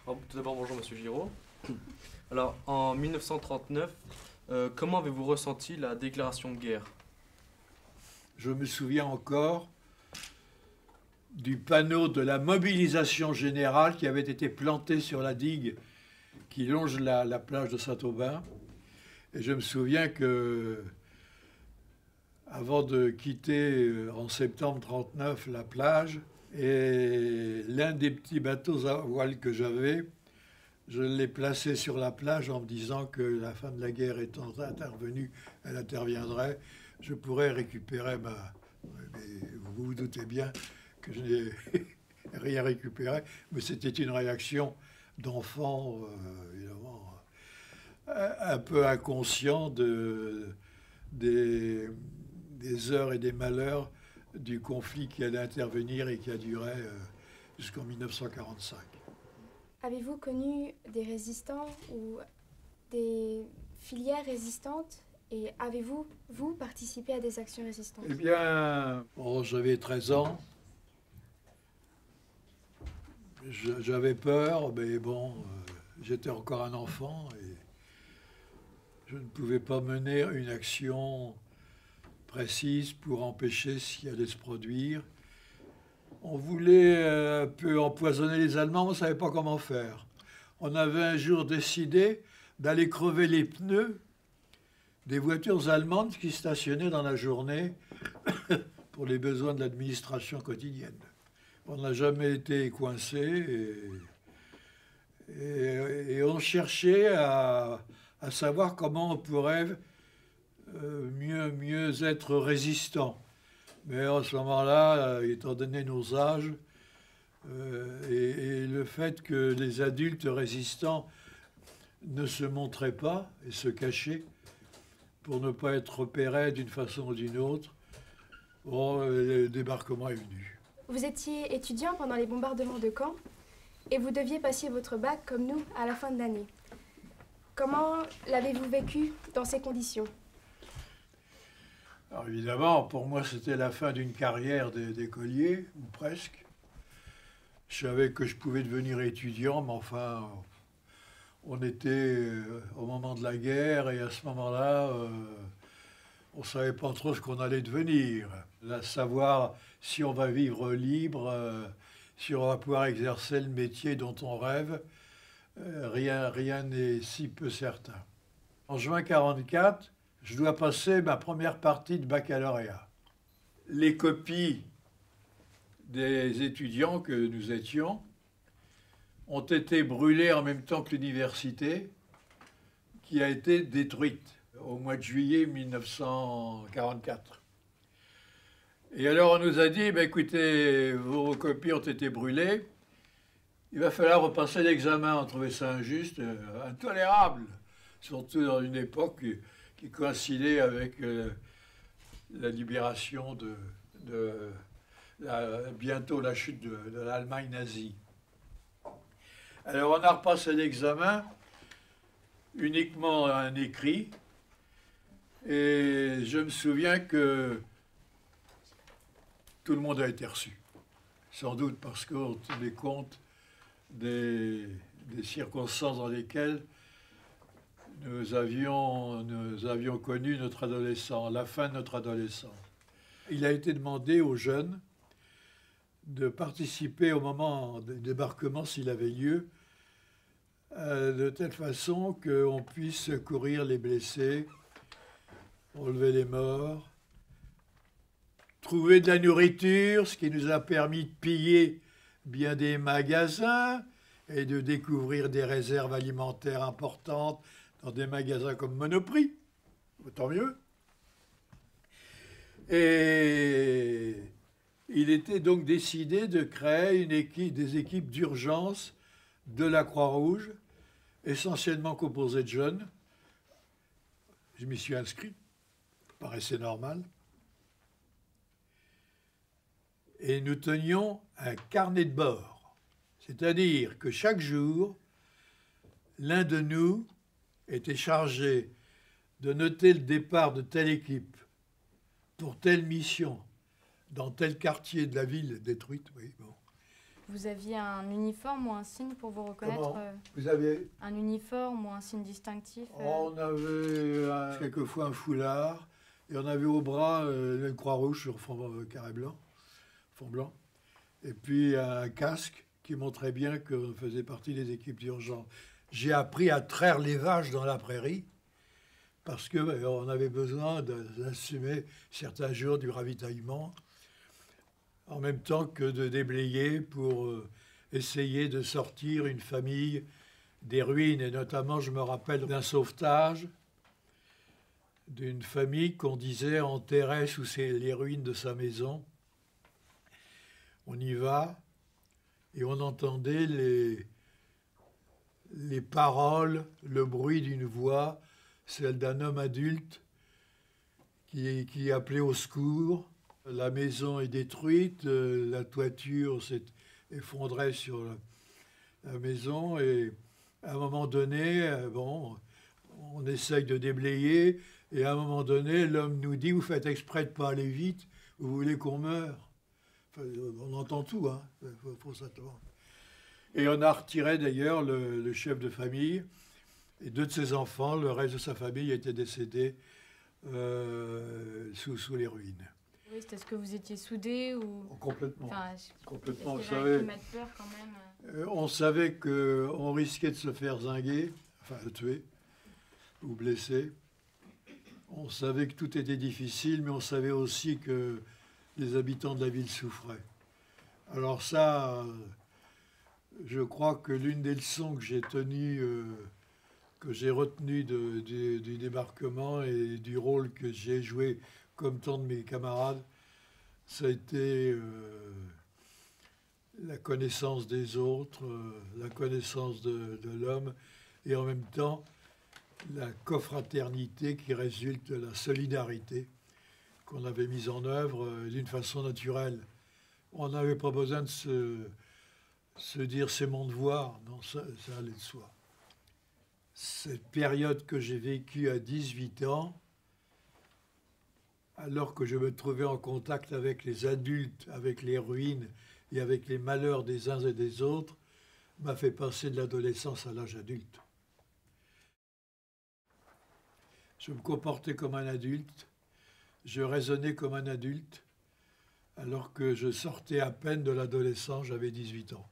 Alors, tout d'abord, bonjour Monsieur Giraud. Alors, en 1939, comment avez-vous ressenti la déclaration de guerre? Je me souviens encore du panneau de la mobilisation générale qui avait été planté sur la digue qui longe la plage de Saint-Aubin. Et je me souviens que, avant de quitter en septembre 1939 la plage, et l'un des petits bateaux à voile que j'avais, je l'ai placé sur la plage en me disant que la fin de la guerre étant intervenue, elle interviendrait, je pourrais récupérer ma... Mais vous vous doutez bien que je n'ai rien récupéré, mais c'était une réaction d'enfant, évidemment, un peu inconscient des heures et des malheurs du conflit qui allait intervenir et qui a duré jusqu'en 1945. Avez-vous connu des résistants ou des filières résistantes et avez-vous, vous, participé à des actions résistantes? Eh bien, j'avais 13 ans. J'avais peur, mais bon, j'étais encore un enfant et je ne pouvais pas mener une action précise pour empêcher ce qui allait se produire. On voulait un peu empoisonner les Allemands, on ne savait pas comment faire. On avait un jour décidé d'aller crever les pneus des voitures allemandes qui stationnaient dans la journée pour les besoins de l'administration quotidienne. On n'a jamais été coincé et on cherchait à savoir comment on pourrait mieux être résistant. Mais à ce moment-là, étant donné nos âges et le fait que les adultes résistants ne se montraient pas et se cachaient pour ne pas être repérés d'une façon ou d'une autre, bon, le débarquement est venu. Vous étiez étudiant pendant les bombardements de Caen et vous deviez passer votre bac comme nous à la fin de l'année. Comment l'avez-vous vécu dans ces conditions? Alors évidemment, pour moi, c'était la fin d'une carrière d'écolier, ou presque. Je savais que je pouvais devenir étudiant, mais enfin, on était au moment de la guerre, et à ce moment-là, on ne savait pas trop ce qu'on allait devenir. Là, savoir si on va vivre libre, si on va pouvoir exercer le métier dont on rêve, rien n'est si peu certain. En juin 1944, je dois passer ma première partie de baccalauréat. Les copies des étudiants que nous étions ont été brûlées en même temps que l'université, qui a été détruite au mois de juillet 1944. Et alors on nous a dit, écoutez, vos copies ont été brûlées, il va falloir repasser l'examen. On trouvait ça injuste, intolérable, surtout dans une époque qui coïncidait avec la libération bientôt la chute de l'Allemagne nazie. Alors on a repassé l'examen, uniquement un écrit, et je me souviens que tout le monde a été reçu. Sans doute parce qu'on tenait compte des circonstances dans lesquelles nous avions connu notre adolescent, la fin de notre adolescence. Il a été demandé aux jeunes de participer au moment du débarquement, s'il avait lieu, de telle façon qu'on puisse secourir les blessés, relever les morts, trouver de la nourriture, ce qui nous a permis de piller bien des magasins et de découvrir des réserves alimentaires importantes dans des magasins comme Monoprix, tant mieux. Et il était donc décidé de créer des équipes d'urgence de la Croix-Rouge, essentiellement composées de jeunes. Je m'y suis inscrit, ça paraissait normal. Et nous tenions un carnet de bord, c'est-à-dire que chaque jour, l'un de nous était chargé de noter le départ de telle équipe pour telle mission dans tel quartier de la ville détruite, oui, bon. Vous aviez un uniforme ou un signe pour vous reconnaître Comment Vous avez... Un uniforme ou un signe distinctif On avait quelquefois un foulard, et on avait au bras une croix rouge sur fond carré blanc, fond blanc, et puis un casque qui montrait bien qu'on faisait partie des équipes d'urgence. J'ai appris à traire les vaches dans la prairie, parce qu'on avait besoin d'assumer certains jours du ravitaillement, en même temps que de déblayer pour essayer de sortir une famille des ruines. Et notamment, je me rappelle d'un sauvetage d'une famille qu'on disait enterrait sous les ruines de sa maison. On y va et on entendait les paroles, le bruit d'une voix, celle d'un homme adulte qui appelait au secours. La maison est détruite, la toiture s'est effondrée sur la maison et à un moment donné, on essaye de déblayer et à un moment donné, l'homme nous dit « Vous faites exprès de ne pas aller vite, vous voulez qu'on meure ?» Enfin, on entend tout, hein, faut s'attendre. Et on a retiré d'ailleurs le chef de famille et 2 de ses enfants. Le reste de sa famille était décédé sous les ruines. Oui, est-ce que vous étiez soudés ou... Complètement. Enfin, Complètement, est-ce qu'il y avait un climat de peur quand même on savait qu'on risquait de se faire zinguer, enfin de tuer ou blesser. On savait que tout était difficile, mais on savait aussi que les habitants de la ville souffraient. Alors ça, je crois que l'une des leçons que j'ai retenues du débarquement et du rôle que j'ai joué comme tant de mes camarades, ça a été la connaissance des autres, la connaissance de l'homme, et en même temps la cofraternité qui résulte de la solidarité qu'on avait mise en œuvre d'une façon naturelle. On n'avait pas besoin de se dire c'est mon devoir, non, ça allait de soi. Cette période que j'ai vécue à 18 ans, alors que je me trouvais en contact avec les adultes, avec les ruines et avec les malheurs des uns et des autres, m'a fait passer de l'adolescence à l'âge adulte. Je me comportais comme un adulte, je raisonnais comme un adulte, alors que je sortais à peine de l'adolescence, j'avais 18 ans.